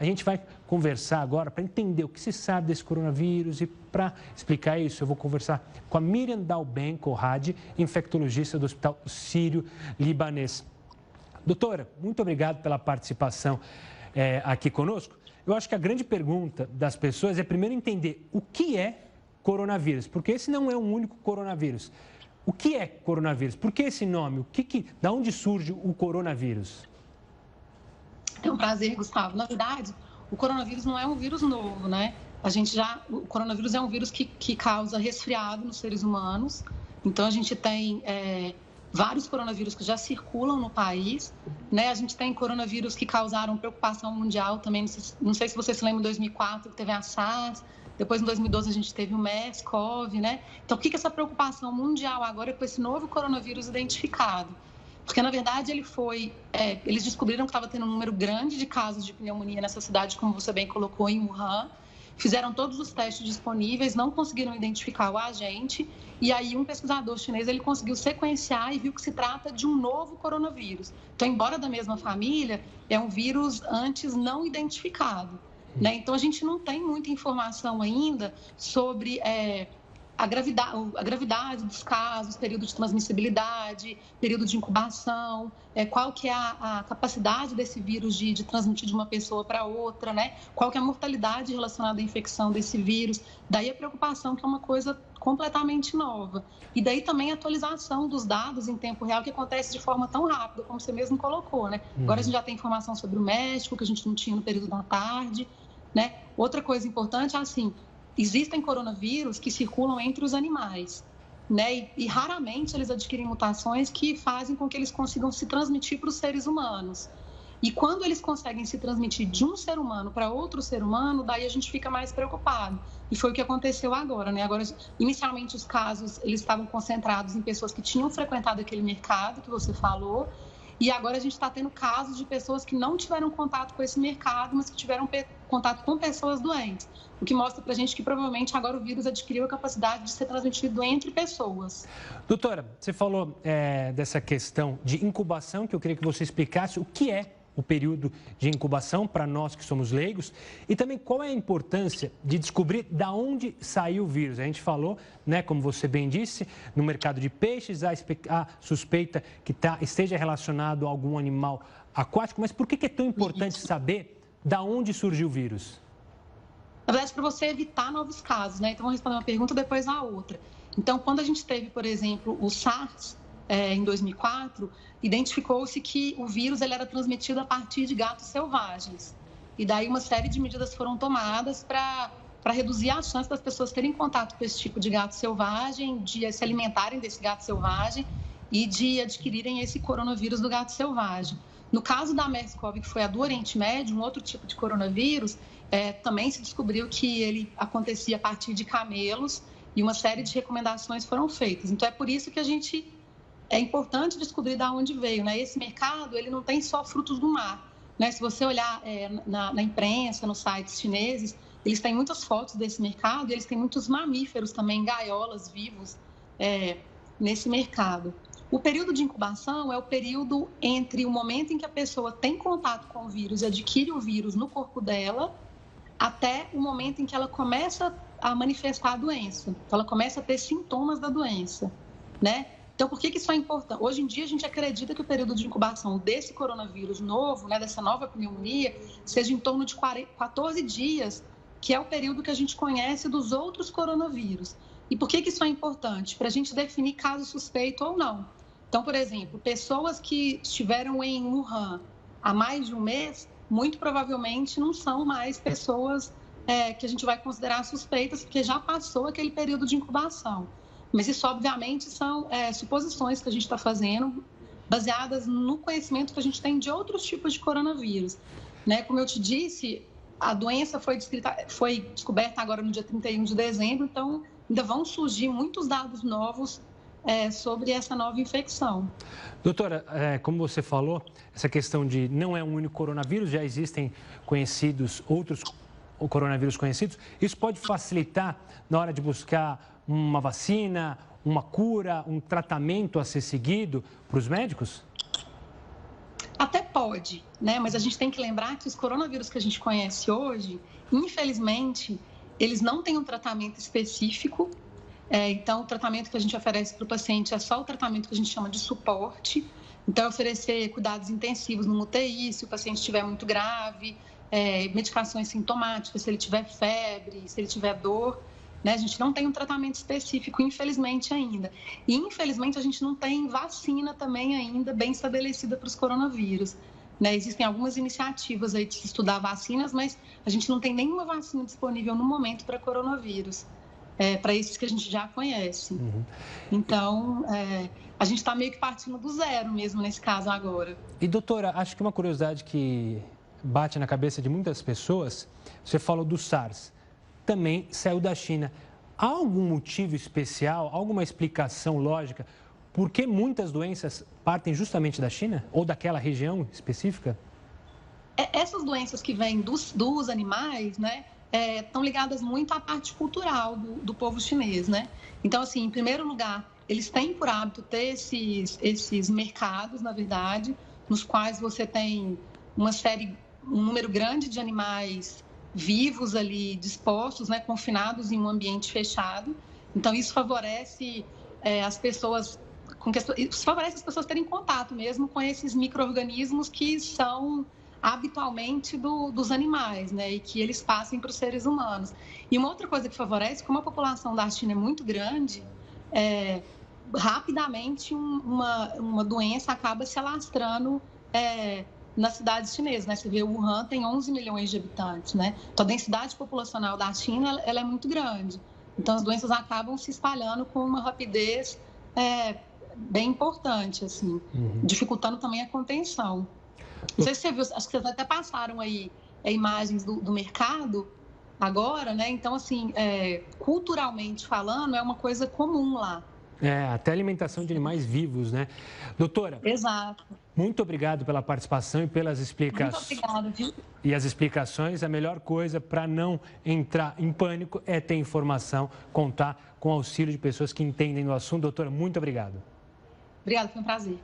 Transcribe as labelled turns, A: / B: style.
A: A gente vai conversar agora para entender o que se sabe desse coronavírus e para explicar isso, eu vou conversar com a Miriam Dalben Corradi, infectologista do Hospital Sírio-Libanês. Doutora, muito obrigado pela participação aqui conosco. Eu acho que a grande pergunta das pessoas é primeiro entender o que é coronavírus, porque esse não é um único coronavírus. O que é coronavírus? Por que esse nome? Da onde surge o coronavírus?
B: É um prazer, Gustavo. Na verdade, o coronavírus não é um vírus novo, né? O coronavírus é um vírus que causa resfriado nos seres humanos. Então, a gente tem vários coronavírus que já circulam no país, né? A gente tem coronavírus que causaram preocupação mundial também. Não sei se você se lembra, em 2004, que teve a SARS. Depois, em 2012, a gente teve o MERS-CoV, né? Então, por que essa preocupação mundial agora com esse novo coronavírus identificado? Porque, na verdade, eles descobriram que estava tendo um número grande de casos de pneumonia nessa cidade, como você bem colocou, em Wuhan. Fizeram todos os testes disponíveis, não conseguiram identificar o agente. E aí, um pesquisador chinês ele conseguiu sequenciar e viu que se trata de um novo coronavírus. Então, embora da mesma família, é um vírus antes não identificado, né? Então, a gente não tem muita informação ainda sobre a gravidade dos casos, período de transmissibilidade, período de incubação, qual que é a capacidade desse vírus de transmitir de uma pessoa para outra, né? Qual que é a mortalidade relacionada à infecção desse vírus. Daí a preocupação que é uma coisa completamente nova. E daí também a atualização dos dados em tempo real, que acontece de forma tão rápida, como você mesmo colocou, né? Agora a gente já tem informação sobre o México, que a gente não tinha no período da tarde, né? Outra coisa importante é assim, existem coronavírus que circulam entre os animais, né? E raramente eles adquirem mutações que fazem com que eles consigam se transmitir para os seres humanos. E quando eles conseguem se transmitir de um ser humano para outro ser humano, daí a gente fica mais preocupado. E foi o que aconteceu agora, né? Agora, inicialmente, os casos eles estavam concentrados em pessoas que tinham frequentado aquele mercado que você falou. E agora a gente está tendo casos de pessoas que não tiveram contato com esse mercado, mas que tiveram contato com pessoas doentes. O que mostra para a gente que provavelmente agora o vírus adquiriu a capacidade de ser transmitido entre pessoas.
A: Doutora, você falou dessa questão de incubação, que eu queria que você explicasse o que é o período de incubação para nós que somos leigos e também qual é a importância de descobrir de onde saiu o vírus. A gente falou, né, como você bem disse, no mercado de peixes, há suspeita que esteja relacionado a algum animal aquático, mas por que é tão importante saber de onde surgiu o vírus?
B: Na verdade, para você evitar novos casos, né? Então, vou responder uma pergunta, depois a outra. Então, quando a gente teve, por exemplo, o SARS, em 2004, identificou-se que o vírus ele era transmitido a partir de gatos selvagens. E daí uma série de medidas foram tomadas para reduzir a chance das pessoas terem contato com esse tipo de gato selvagem, de se alimentarem desse gato selvagem e de adquirirem esse coronavírus do gato selvagem. No caso da MERS-CoV, que foi a do Oriente Médio, um outro tipo de coronavírus, também se descobriu que ele acontecia a partir de camelos e uma série de recomendações foram feitas. Então, é por isso que é importante descobrir de onde veio, né? Esse mercado, ele não tem só frutos do mar, né? Se você olhar na imprensa, nos sites chineses, eles têm muitas fotos desse mercado e eles têm muitos mamíferos também, gaiolas vivos nesse mercado. O período de incubação é o período entre o momento em que a pessoa tem contato com o vírus e adquire o vírus no corpo dela, até o momento em que ela começa a manifestar a doença. Então, ela começa a ter sintomas da doença, né? Então, por que isso é importante? Hoje em dia, a gente acredita que o período de incubação desse coronavírus novo, né, dessa nova pneumonia, seja em torno de 14 dias, que é o período que a gente conhece dos outros coronavírus. E por que isso é importante? Para a gente definir caso suspeito ou não. Então, por exemplo, pessoas que estiveram em Wuhan há mais de um mês, muito provavelmente não são mais pessoas que a gente vai considerar suspeitas, porque já passou aquele período de incubação. Mas isso, obviamente, são suposições que a gente está fazendo, baseadas no conhecimento que a gente tem de outros tipos de coronavírus, né? Como eu te disse, a doença foi descoberta agora no dia 31 de dezembro, então ainda vão surgir muitos dados novos sobre essa nova infecção.
A: Doutora, como você falou, essa questão de não é um único coronavírus, já existem outros coronavírus conhecidos, isso pode facilitar na hora de buscar uma vacina, uma cura, um tratamento a ser seguido para os médicos?
B: Até pode, né? Mas a gente tem que lembrar que os coronavírus que a gente conhece hoje, infelizmente, eles não têm um tratamento específico. Então, o tratamento que a gente oferece para o paciente é só o tratamento que a gente chama de suporte. Então, oferecer cuidados intensivos no UTI, se o paciente estiver muito grave, medicações sintomáticas, se ele tiver febre, se ele tiver dor. Né? A gente não tem um tratamento específico, infelizmente, ainda. E, infelizmente, a gente não tem vacina também ainda bem estabelecida para os coronavírus. Né? Existem algumas iniciativas aí de se estudar vacinas, mas a gente não tem nenhuma vacina disponível no momento para coronavírus. Para esses que a gente já conhece. Uhum. Então, a gente está meio que partindo do zero mesmo nesse caso agora.
A: E, doutora, acho que uma curiosidade que bate na cabeça de muitas pessoas, você falou do SARS, também saiu da China. Há algum motivo especial, alguma explicação lógica por que muitas doenças partem justamente da China ou daquela região específica?
B: Essas doenças que vêm dos animais, né? Estão ligadas muito à parte cultural do povo chinês, né? Então, assim, em primeiro lugar, eles têm por hábito ter esses mercados, na verdade, nos quais você tem um número grande de animais vivos ali, dispostos, né, confinados em um ambiente fechado. Então, isso favorece as pessoas terem contato mesmo com esses micro-organismos que são habitualmente dos animais, né, e que eles passem para os seres humanos. E uma outra coisa que favorece, como a população da China é muito grande, rapidamente uma doença acaba se alastrando nas cidades chinesas, né? Você vê, Wuhan tem 11 milhões de habitantes, né? Então, a densidade populacional da China, ela é muito grande. Então, as doenças acabam se espalhando com uma rapidez bem importante, assim, dificultando também a contenção. Não sei se você viu, acho que vocês até passaram aí imagens do mercado agora, né? Então, assim, culturalmente falando, é uma coisa comum lá.
A: Até alimentação de animais vivos, né? Doutora.
B: Exato.
A: Muito obrigado pela participação e pelas explicações.
B: Muito obrigada, viu?
A: E as explicações, a melhor coisa para não entrar em pânico é ter informação, contar com o auxílio de pessoas que entendem do assunto. Doutora, muito obrigado.
B: Obrigada, foi um prazer.